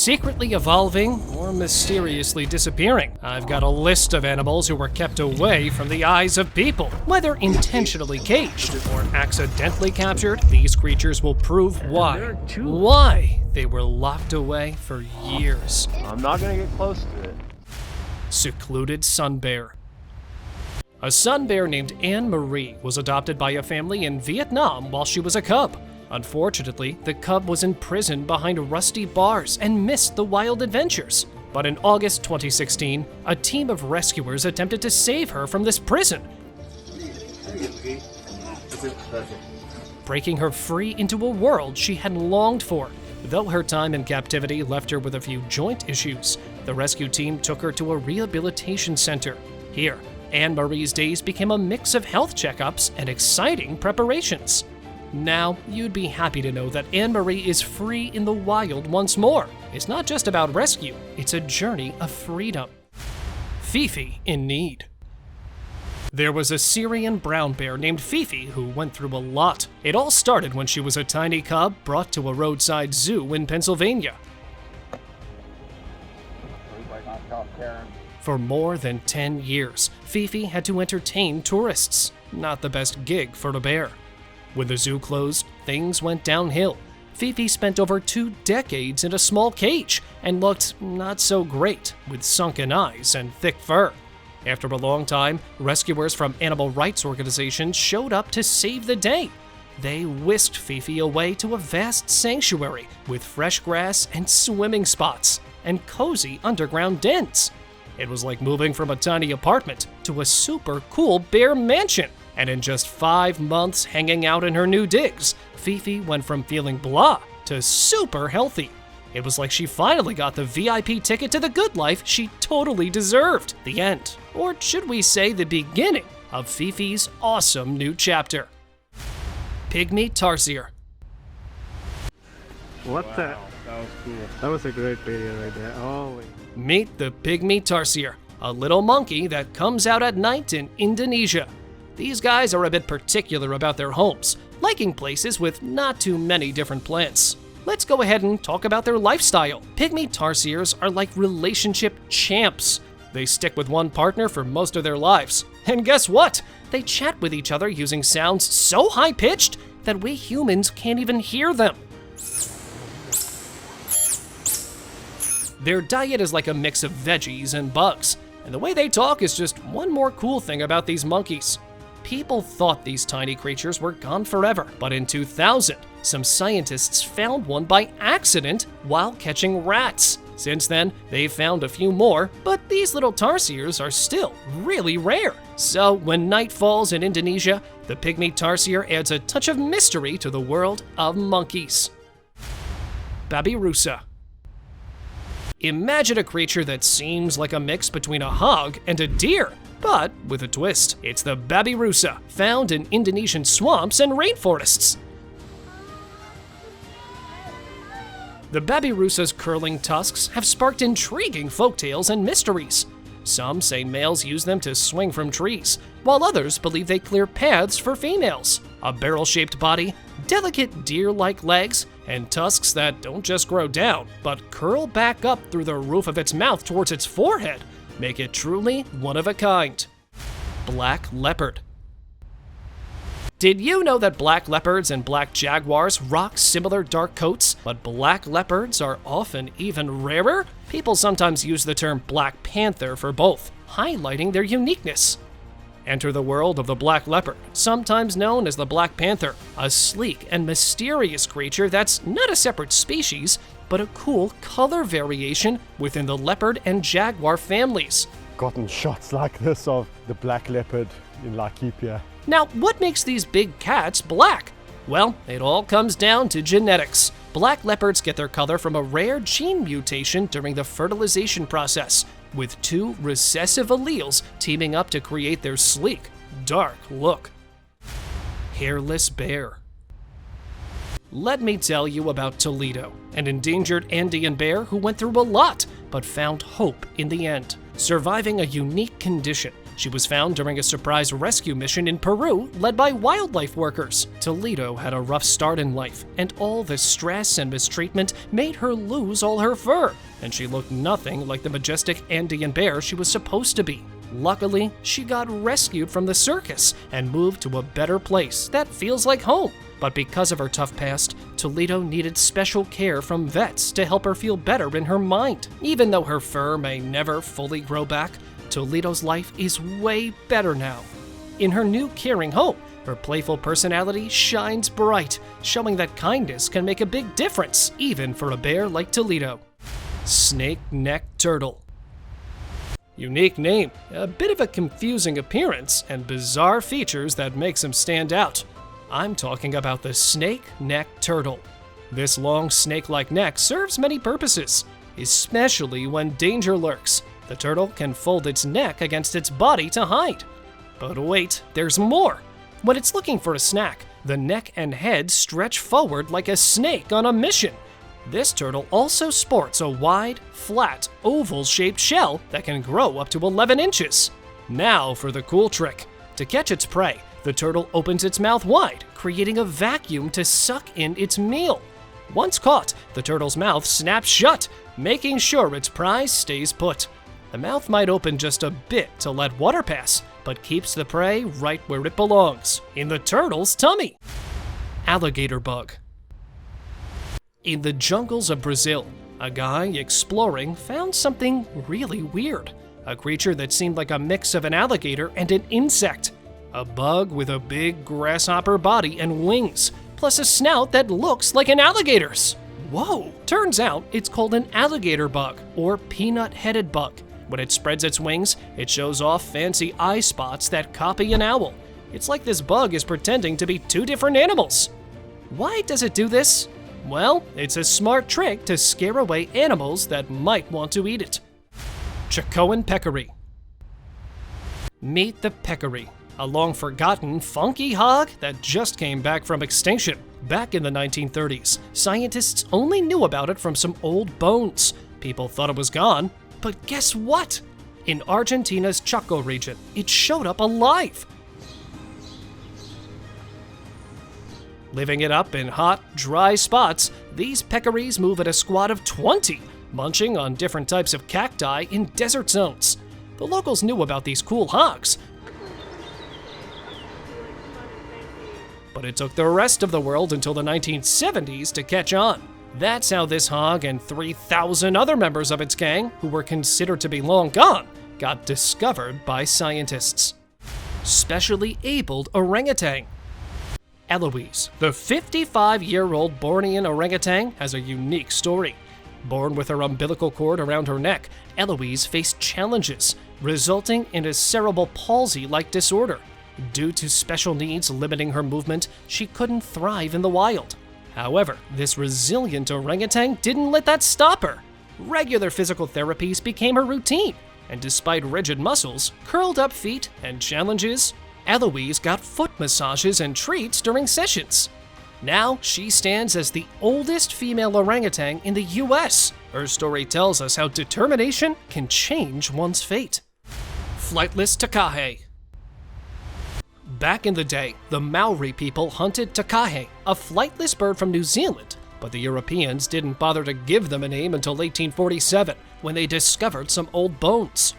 secretly evolving or mysteriously disappearing. I've got a list of animals who were kept away from the eyes of people. Whether intentionally caged or accidentally captured, these creatures will prove why they were locked away for years. I'm not gonna get close to it. Secluded Sunbear. A sun bear named Anne-Marie was adopted by a family in Vietnam while she was a cub. Unfortunately, the cub was imprisoned behind rusty bars and missed the wild adventures. But in August 2016, a team of rescuers attempted to save her from this prison, breaking her free into a world she had longed for. Though her time in captivity left her with a few joint issues, the rescue team took her to a rehabilitation center. Here, Anne-Marie's days became a mix of health checkups and exciting preparations. Now, you'd be happy to know that Anne-Marie is free in the wild once more. It's not just about rescue, it's a journey of freedom. Fifi in need. There was a Syrian brown bear named Fifi who went through a lot. It all started when she was a tiny cub brought to a roadside zoo in Pennsylvania. For more than 10 years, Fifi had to entertain tourists. Not the best gig for a bear. When the zoo closed, things went downhill. Fifi spent over 2 decades in a small cage and looked not so great, with sunken eyes and thick fur. After a long time, rescuers from animal rights organizations showed up to save the day. They whisked Fifi away to a vast sanctuary with fresh grass and swimming spots and cozy underground dens. It was like moving from a tiny apartment to a super cool bear mansion. And in just 5 months hanging out in her new digs, Fifi went from feeling blah to super healthy. It was like she finally got the VIP ticket to the good life she totally deserved. The end, or should we say the beginning, of Fifi's awesome new chapter. Pygm Tarsier. What the? That was cool. That was a great video right there. Oh. Meet the Pygm Tarsier, a little monkey that comes out at night in Indonesia. These guys are a bit particular about their homes, liking places with not too many different plants. Let's go ahead and talk about their lifestyle. Pygm Tarsiers are like relationship champs. They stick with one partner for most of their lives. And guess what? They chat with each other using sounds so high-pitched that we humans can't even hear them. Their diet is like a mix of veggies and bugs, and the way they talk is just one more cool thing about these monkeys. People thought these tiny creatures were gone forever, but in 2000, some scientists found one by accident while catching rats. Since then, they've found a few more, but these little tarsiers are still really rare. So when night falls in Indonesia, the Pygm Tarsier adds a touch of mystery to the world of monkeys. Babirusa. Imagine a creature that seems like a mix between a hog and a deer, but with a twist. It's the Babirusa, found in Indonesian swamps and rainforests. The Babirusa's curling tusks have sparked intriguing folktales and mysteries. Some say males use them to swing from trees, while others believe they clear paths for females. A barrel-shaped body, delicate deer-like legs, and tusks that don't just grow down, but curl back up through the roof of its mouth towards its forehead make it truly one of a kind. Black leopard. Did you know that black leopards and black jaguars rock similar dark coats, but black leopards are often even rarer? People sometimes use the term black panther for both, highlighting their uniqueness. Enter the world of the black leopard, sometimes known as the black panther, a sleek and mysterious creature that's not a separate species, but a cool color variation within the leopard and jaguar families. Gotten shots like this of the black leopard in Laikipia. Now, what makes these big cats black? Well, it all comes down to genetics. Black leopards get their color from a rare gene mutation during the fertilization process, with 2 recessive alleles teaming up to create their sleek, dark look. Hairless bear. Let me tell you about Toledo, an endangered Andean bear who went through a lot, but found hope in the end. Surviving a unique condition, She was found during a surprise rescue mission in Peru led by wildlife workers. Toledo had a rough start in life, and all the stress and mistreatment made her lose all her fur, and she looked nothing like the majestic Andean bear she was supposed to be. Luckily, she got rescued from the circus and moved to a better place that feels like home. But because of her tough past, Toledo needed special care from vets to help her feel better in her mind. Even though her fur may never fully grow back, Toledo's life is way better now. In her new caring home, her playful personality shines bright, showing that kindness can make a big difference, even for a bear like Toledo. Snake-necked turtle. Unique name, a bit of a confusing appearance, and bizarre features that makes him stand out. I'm talking about the snake-necked turtle. This long snake-like neck serves many purposes, especially when danger lurks. The turtle can fold its neck against its body to hide. But wait, there's more. When it's looking for a snack, the neck and head stretch forward like a snake on a mission. This turtle also sports a wide, flat, oval-shaped shell that can grow up to 11 inches. Now for the cool trick. To catch its prey, the turtle opens its mouth wide, creating a vacuum to suck in its meal. Once caught, the turtle's mouth snaps shut, making sure its prize stays put. The mouth might open just a bit to let water pass, but keeps the prey right where it belongs, in the turtle's tummy. Alligator bug. In the jungles of Brazil, a guy exploring found something really weird. A creature that seemed like a mix of an alligator and an insect. A bug with a big grasshopper body and wings, plus a snout that looks like an alligator's. Whoa! Turns out it's called an alligator bug, or peanut-headed bug. When it spreads its wings, it shows off fancy eye spots that copy an owl. It's like this bug is pretending to be two different animals. Why does it do this? Well, it's a smart trick to scare away animals that might want to eat it. Chicoan peccary. Meet the peccary, a long-forgotten, funky hog that just came back from extinction. Back in the 1930s, scientists only knew about it from some old bones. People thought it was gone, but guess what? In Argentina's Chaco region, it showed up alive. Living it up in hot, dry spots, these peccaries move at a squad of 20, munching on different types of cacti in desert zones. The locals knew about these cool hogs, but it took the rest of the world until the 1970s to catch on. That's how this hog and 3,000 other members of its gang, who were considered to be long gone, got discovered by scientists. Specially abled orangutan. Eloise, the 55-year-old Bornean orangutan, has a unique story. Born with her umbilical cord around her neck, Eloise faced challenges, resulting in a cerebral palsy-like disorder. Due to special needs limiting her movement, she couldn't thrive in the wild. However, this resilient orangutan didn't let that stop her. Regular physical therapies became her routine, and despite rigid muscles, curled up feet, and challenges, Eloise got foot massages and treats during sessions. Now, she stands as the oldest female orangutan in the US. Her story tells us how determination can change one's fate. Flightless takah. Back in the day, the Maori people hunted takah, a flightless bird from New Zealand, but the Europeans didn't bother to give them a name until 1847, when they discovered some old bones.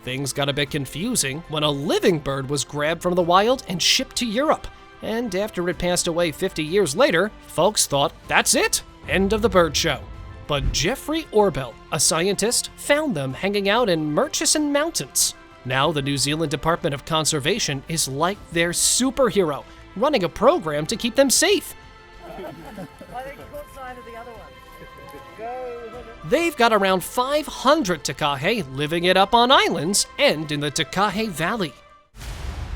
Things got a bit confusing when a living bird was grabbed from the wild and shipped to Europe. And after it passed away 50 years later, folks thought, that's it, end of the bird show. But Jeffrey Orbell, a scientist, found them hanging out in Murchison Mountains. Now the New Zealand Department of Conservation is like their superhero, running a program to keep them safe. I think you caught sight of the other one. They've got around 500 takah living it up on islands and in the Takah Valley.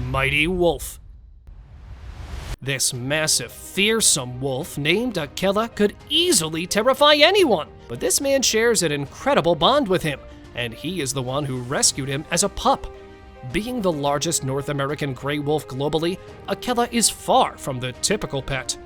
Mighty wolf. This massive, fearsome wolf named aella could easily terrify anyone, but this man shares an incredible bond with him, and he is the one who rescued him as a pup. Being the largest North American gray wolf globally, aella is far from the typical pet.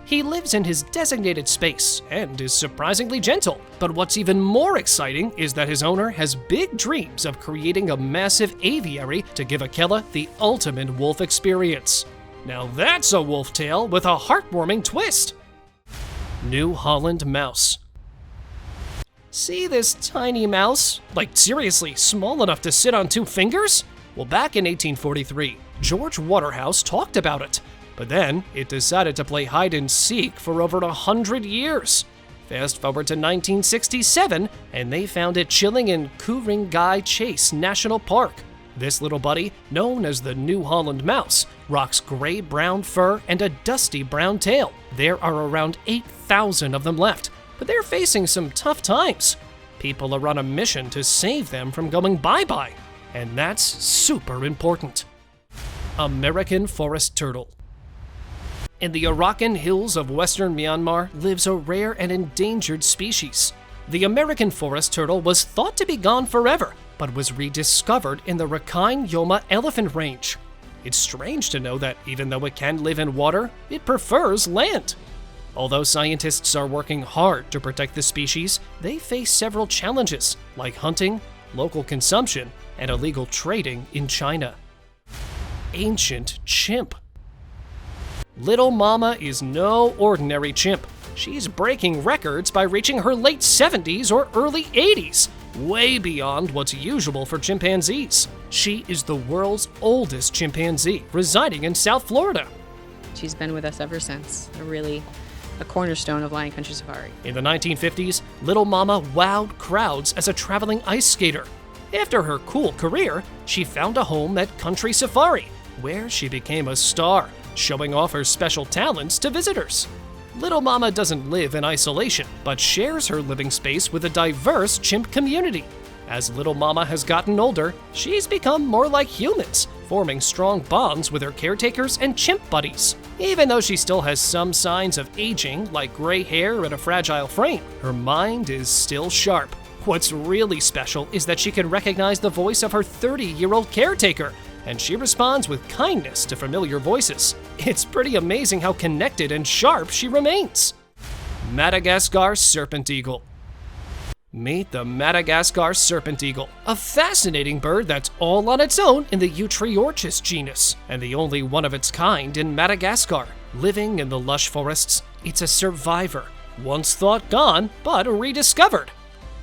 He lives in his designated space and is surprisingly gentle, but what's even more exciting is that his owner has big dreams of creating a massive aviary to give aella the ultimate wolf experience. Now that's a wolf tale with a heartwarming twist! New Holland Mouse. See this tiny mouse? Like seriously, small enough to sit on 2 fingers? Well, back in 1843, George Waterhouse talked about it. But then, it decided to play hide-and-seek for over 100 years. Fast forward to 1967, and they found it chilling in Ku-ring-gai Chase National Park. This little buddy, known as the New Holland Mouse, rocks gray-brown fur and a dusty brown tail. There are around 8,000 of them left, but they're facing some tough times. People are on a mission to save them from going bye-bye, and that's super important. American Forest Turtle. In the Arakan Hills of western Myanmar lives a rare and endangered species. The American forest turtle was thought to be gone forever, but was rediscovered in the Rakhine-Yoma elephant range. It's strange to know that even though it can live in water, it prefers land. Although scientists are working hard to protect the species, they face several challenges, like hunting, local consumption, and illegal trading in China. Ancient chimp. Little Mama is no ordinary chimp. She's breaking records by reaching her late 70s or early 80s, way beyond what's usual for chimpanzees. She is the world's oldest chimpanzee, residing in South Florida. She's been with us ever since, a cornerstone of Lion Country Safari. In the 1950s, Little Mama wowed crowds as a traveling ice skater. After her cool career, she found a home at Country Safari, where she became a star, showing off her special talents to visitors. Little Mama doesn't live in isolation, but shares her living space with a diverse chimp community. As Little Mama has gotten older, she's become more like humans, forming strong bonds with her caretakers and chimp buddies. Even though she still has some signs of aging, like gray hair and a fragile frame, her mind is still sharp. What's really special is that she can recognize the voice of her 30-year-old caretaker, and she responds with kindness to familiar voices. It's pretty amazing how connected and sharp she remains. Madagascar Serpent Eagle. Meet the Madagascar Serpent Eagle, a fascinating bird that's all on its own in the Eutriorchis genus, and the only one of its kind in Madagascar. Living in the lush forests, it's a survivor, once thought gone, but rediscovered.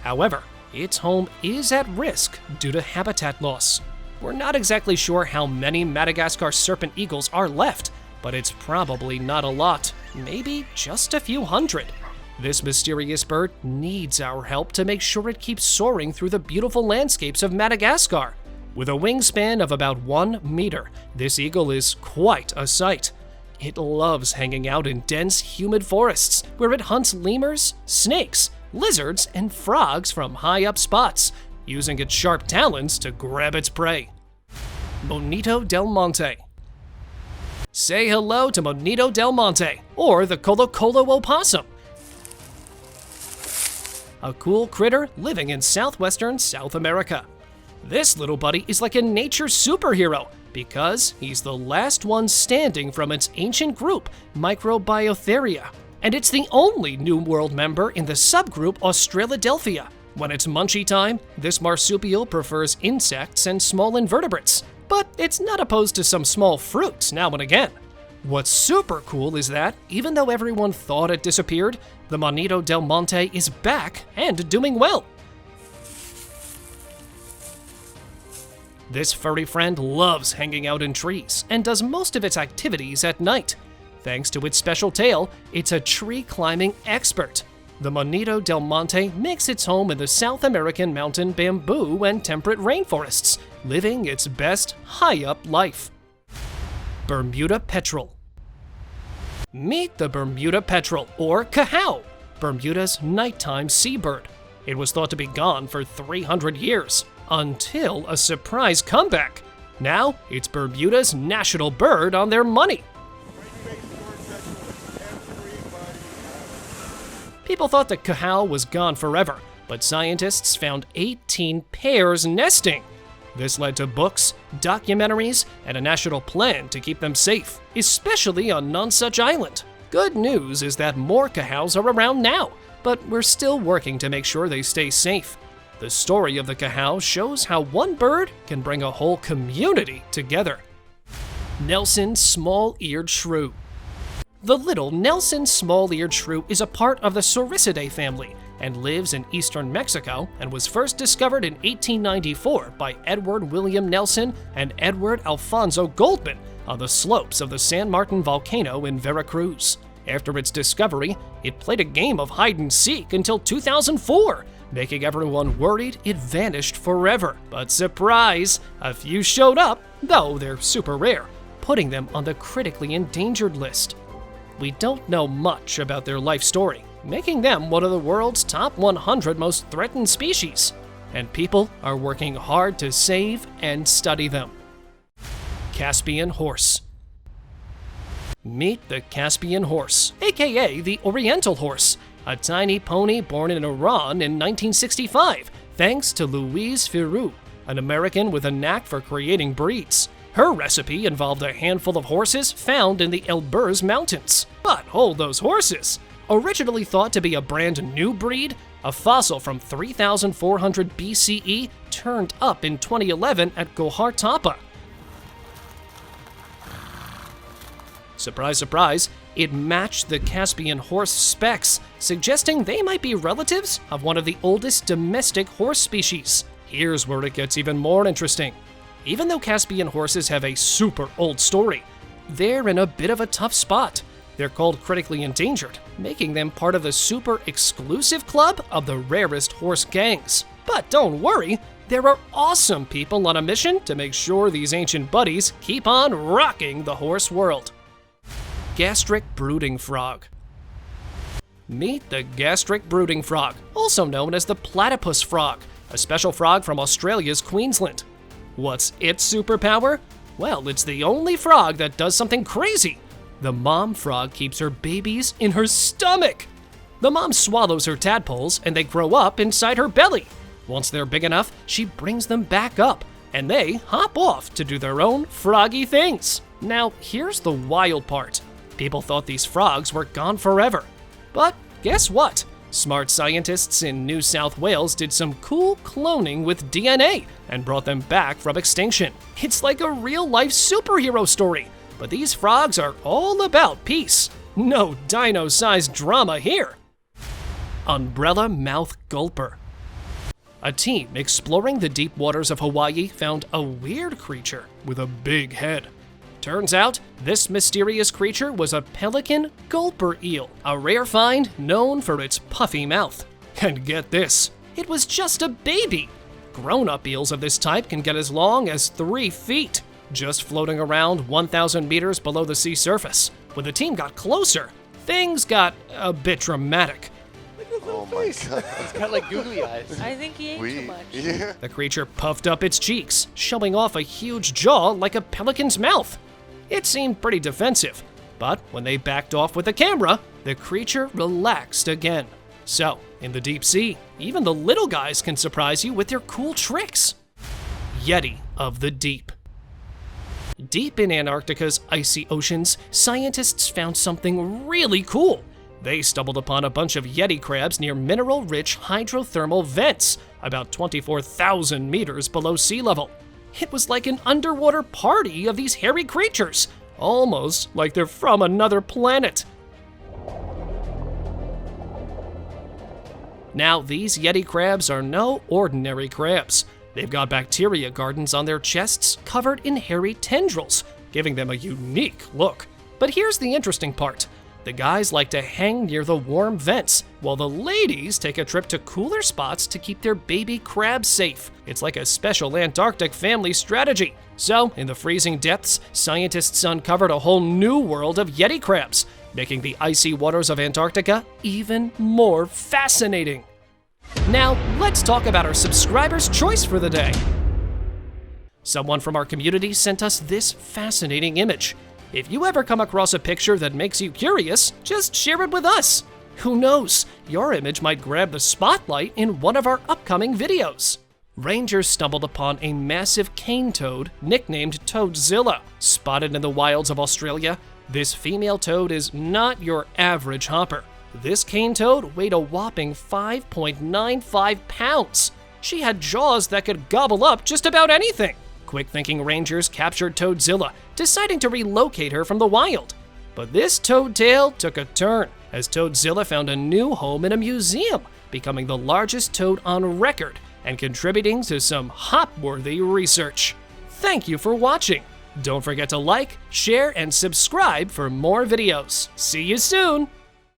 However, its home is at risk due to habitat loss. We're not exactly sure how many Madagascar serpent eagles are left, but it's probably not a lot, maybe just a few hundred. This mysterious bird needs our help to make sure it keeps soaring through the beautiful landscapes of Madagascar. With a wingspan of about 1 meter, this eagle is quite a sight. It loves hanging out in dense, humid forests, where it hunts lemurs, snakes, lizards, and frogs from high up spots, using its sharp talons to grab its prey. Bonito Delon. Say hello to Bonito Delon, or the Colo Colo opossum. A cool critter living in southwestern South America. This little buddy is like a nature superhero because he's the last one standing from its ancient group, Microbiotheria, and it's the only New World member in the subgroup Australadelphia. When it's munchie time, this marsupial prefers insects and small invertebrates, but it's not opposed to some small fruits now and again. What's super cool is that, even though everyone thought it disappeared, the Bonito Delon is back and doing well. This furry friend loves hanging out in trees and does most of its activities at night. Thanks to its special tail, it's a tree climbing expert. The Bonito Delon makes its home in the South American mountain bamboo and temperate rainforests, living its best high-up life. Bermuda Petrel. Meet the Bermuda petrel, or cahao, Bermuda's nighttime seabird. It was thought to be gone for 300 years, until a surprise comeback. Now, it's Bermuda's national bird on their money. People thought the cahao was gone forever, but scientists found 18 pairs nesting. This led to books, documentaries, and a national plan to keep them safe, especially on Nonsuch Island. Good news is that more cahals are around now, but we're still working to make sure they stay safe. The story of the cahal shows how one bird can bring a whole community together. Nelson Small-Eared Shrew. The little Nelson Small-Eared Shrew is a part of the Sauricidae family and lives in eastern Mexico and was first discovered in 1894 by Edward William Nelson and Edward Alfonso Goldman on the slopes of the San Martin volcano in Veracruz. After its discovery, it played a game of hide-and-seek until 2004, making everyone worried it vanished forever. But surprise, a few showed up, though they're super rare, putting them on the critically endangered list. We don't know much about their life story, making them one of the world's top 100 most threatened species, and people are working hard to save and study them. Caspian Horse. Meet the Caspian Horse, aka the Oriental Horse, a tiny pony born in Iran in 1965, thanks to Louise Firu, an American with a knack for creating breeds. Her recipe involved a handful of horses found in the Elburz Mountains. But hold those horses! Originally thought to be a brand new breed, a fossil from 3400 BCE turned up in 2011 at Gohar Tapa. Surprise, surprise, it matched the Caspian horse specs, suggesting they might be relatives of one of the oldest domestic horse species. Here's where it gets even more interesting. Even though Caspian horses have a super old story, they're in a bit of a tough spot. They're called critically endangered, making them part of the super exclusive club of the rarest horse gangs. But don't worry, there are awesome people on a mission to make sure these ancient buddies keep on rocking the horse world. Gastric brooding frog. Meet the gastric brooding frog, also known as the platypus frog, a special frog from Australia's Queensland. What's its superpower? Well, it's the only frog that does something crazy. The mom frog keeps her babies in her stomach. The mom swallows her tadpoles and they grow up inside her belly. Once they're big enough, she brings them back up and they hop off to do their own froggy things. Now, here's the wild part. People thought these frogs were gone forever. But guess what? Smart scientists in New South Wales did some cool cloning with DNA and brought them back from extinction. It's like a real-life superhero story, but these frogs are all about peace. No dino-sized drama here. Umbrella mouth gulper. A team exploring the deep waters of Hawaii found a weird creature with a big head. Turns out, this mysterious creature was a pelican gulper eel, a rare find known for its puffy mouth. And get this, it was just a baby. Grown-up eels of this type can get as long as 3 feet, just floating around 1,000 meters below the sea surface. When the team got closer, things got a bit dramatic. Oh my god. It's got like googly eyes. I think he ate too much. Yeah. The creature puffed up its cheeks, showing off a huge jaw like a pelican's mouth. It seemed pretty defensive, but when they backed off with the camera, the creature relaxed again. So, in the deep sea, even the little guys can surprise you with their cool tricks. Yeti of the deep. Deep in Antarctica's icy oceans, scientists found something really cool. They stumbled upon a bunch of Yeti crabs near mineral-rich hydrothermal vents, about 24,000 meters below sea level. It was like an underwater party of these hairy creatures, almost like they're from another planet. Now, these Yeti crabs are no ordinary crabs. They've got bacteria gardens on their chests covered in hairy tendrils, giving them a unique look. But here's the interesting part. The guys like to hang near the warm vents, while the ladies take a trip to cooler spots to keep their baby crabs safe. It's like a special Antarctic family strategy. So, in the freezing depths, scientists uncovered a whole new world of Yeti crabs, making the icy waters of Antarctica even more fascinating. Now, let's talk about our subscribers' choice for the day. Someone from our community sent us this fascinating image. If you ever come across a picture that makes you curious, just share it with us. Who knows, your image might grab the spotlight in one of our upcoming videos. Rangers stumbled upon a massive cane toad nicknamed Toadzilla. Spotted in the wilds of Australia, This female toad is not your average hopper. This cane toad weighed a whopping 5.95 pounds. She had jaws that could gobble up just about anything. Quick-thinking rangers captured Toadzilla, deciding to relocate her from the wild. But this toad tale took a turn, as Toadzilla found a new home in a museum, becoming the largest toad on record and contributing to some hop-worthy research. Thank you for watching. Don't forget to like, share, and subscribe for more videos. See you soon!